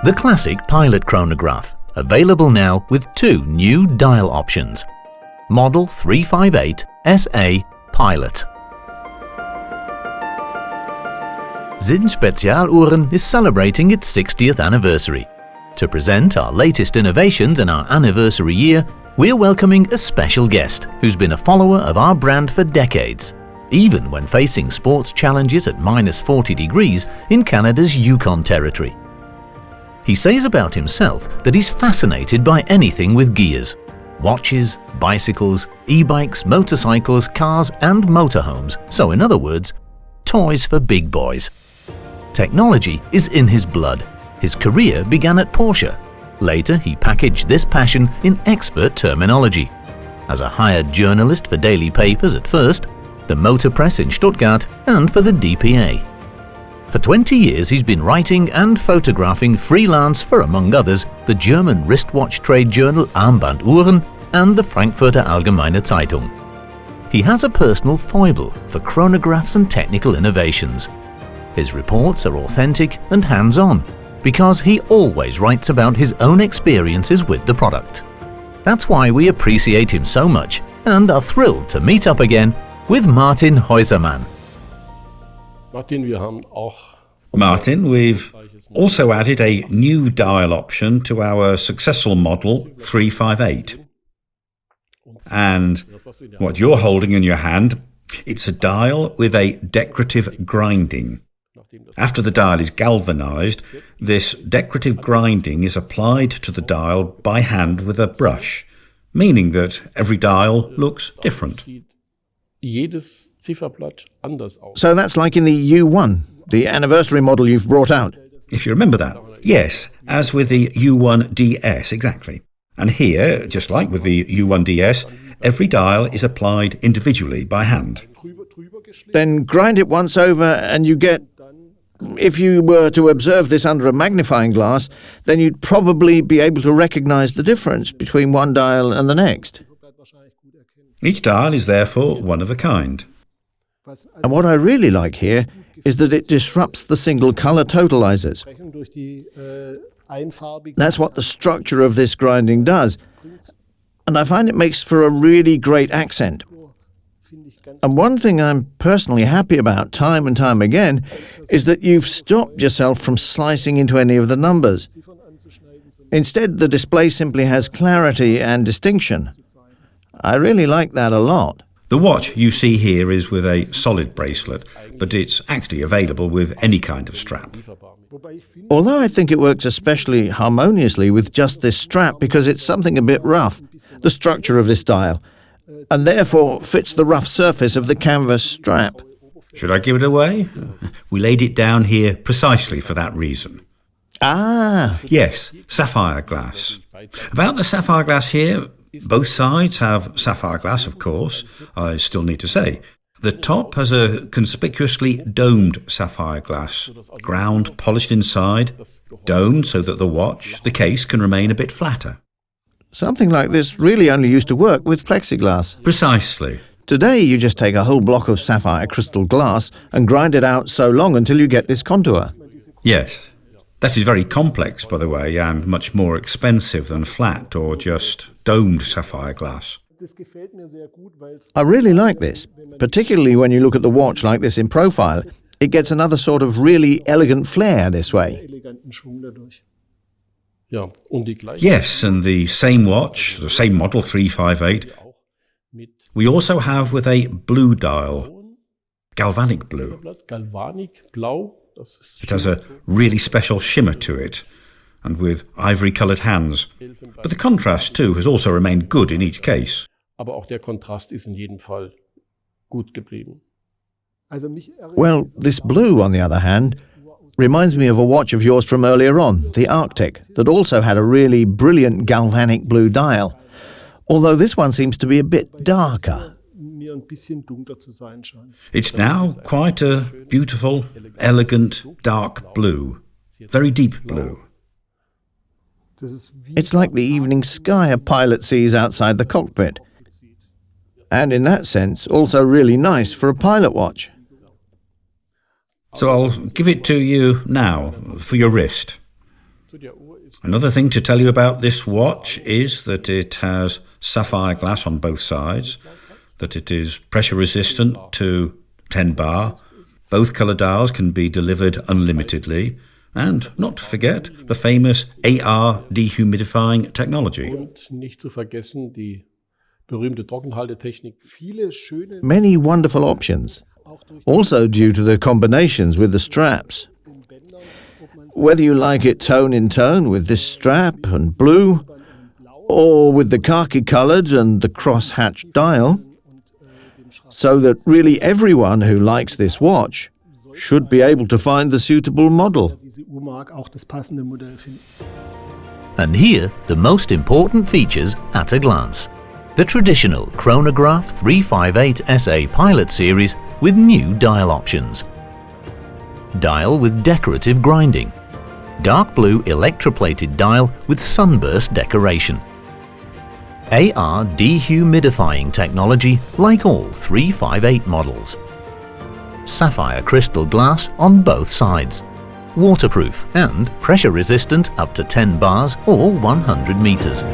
The classic pilot chronograph, available now with two new dial options. Model 358 SA Pilot. Sinn Spezialuhren is celebrating its 60th anniversary. To present our latest innovations in our anniversary year, we're welcoming a special guest who's been a follower of our brand for decades, even when facing sports challenges at -40 degrees in Canada's Yukon Territory. He says about himself that he's fascinated by anything with gears: watches, bicycles, e-bikes, motorcycles, cars and motorhomes. So in other words, toys for big boys. Technology is in his blood. His career began at Porsche. Later, he packaged this passion in expert terminology. As a hired journalist for daily papers at first, the Motor Press in Stuttgart, and for the DPA. For 20 years he's been writing and photographing freelance for, among others, the German wristwatch trade journal Armbanduhren and the Frankfurter Allgemeine Zeitung. He has a personal foible for chronographs and technical innovations. His reports are authentic and hands-on, because he always writes about his own experiences with the product. That's why we appreciate him so much and are thrilled to meet up again with Martin Heusermann. Martin, we've also added a new dial option to our successful model 358. And what you're holding in your hand, it's a dial with a decorative grinding. After the dial is galvanized, this decorative grinding is applied to the dial by hand with a brush, meaning that every dial looks different. So that's like in the U1, the anniversary model you've brought out? If you remember that. Yes, as with the U1 DS, exactly. And here, just like with the U1 DS, every dial is applied individually by hand. Then grind it once over and you get... If you were to observe this under a magnifying glass, then you'd probably be able to recognize the difference between one dial and the next. Each dial is therefore one of a kind. And what I really like here is that it disrupts the single color totalizers. That's what the structure of this grinding does. And I find it makes for a really great accent. And one thing I'm personally happy about time and time again is that you've stopped yourself from slicing into any of the numbers. Instead, the display simply has clarity and distinction. I really like that a lot. The watch you see here is with a solid bracelet, but it's actually available with any kind of strap. Although I think it works especially harmoniously with just this strap because it's something a bit rough, the structure of this dial, and therefore fits the rough surface of the canvas strap. Should I give it away? We laid it down here precisely for that reason. Ah! Yes, sapphire glass. About the sapphire glass here, both sides have sapphire glass, of course, I still need to say. The top has a conspicuously domed sapphire glass, ground polished inside, domed so that the watch, the case, can remain a bit flatter. Something like this really only used to work with plexiglass. Precisely. Today you just take a whole block of sapphire crystal glass and grind it out so long until you get this contour. Yes. That is very complex, by the way, and much more expensive than flat or just domed sapphire glass. I really like this, particularly when you look at the watch like this in profile. It gets another sort of really elegant flair this way. Yes, and the same watch, the same model 358, we also have with a blue dial, galvanic blue. It has a really special shimmer to it, and with ivory-coloured hands. But the contrast, too, has also remained good in each case. Well, this blue, on the other hand, reminds me of a watch of yours from earlier on, the Arctic, that also had a really brilliant galvanic blue dial, although this one seems to be a bit darker. It's now quite a beautiful, elegant, dark blue, very deep blue. It's like the evening sky a pilot sees outside the cockpit. And in that sense, also really nice for a pilot watch. So I'll give it to you now, for your wrist. Another thing to tell you about this watch is that it has sapphire glass on both sides, that it is pressure resistant to 10 bar, both colour dials can be delivered unlimitedly, and not to forget the famous AR dehumidifying technology. Und nicht zu vergessen die berühmte Trockenhaltetechnik. Many wonderful options, also due to the combinations with the straps. Whether you like it tone in tone with this strap and blue, or with the khaki coloured and the cross-hatch dial, so that really everyone who likes this watch should be able to find the suitable model. Diese Uhr mag auch das passende Modell finden. And here, the most important features at a glance. The traditional chronograph 358 SA Pilot Series with new dial options. Dial with decorative grinding. Dark blue electroplated dial with sunburst decoration. AR dehumidifying technology like all 358 models. Sapphire crystal glass on both sides. Waterproof and pressure resistant up to 10 bars or 100 meters.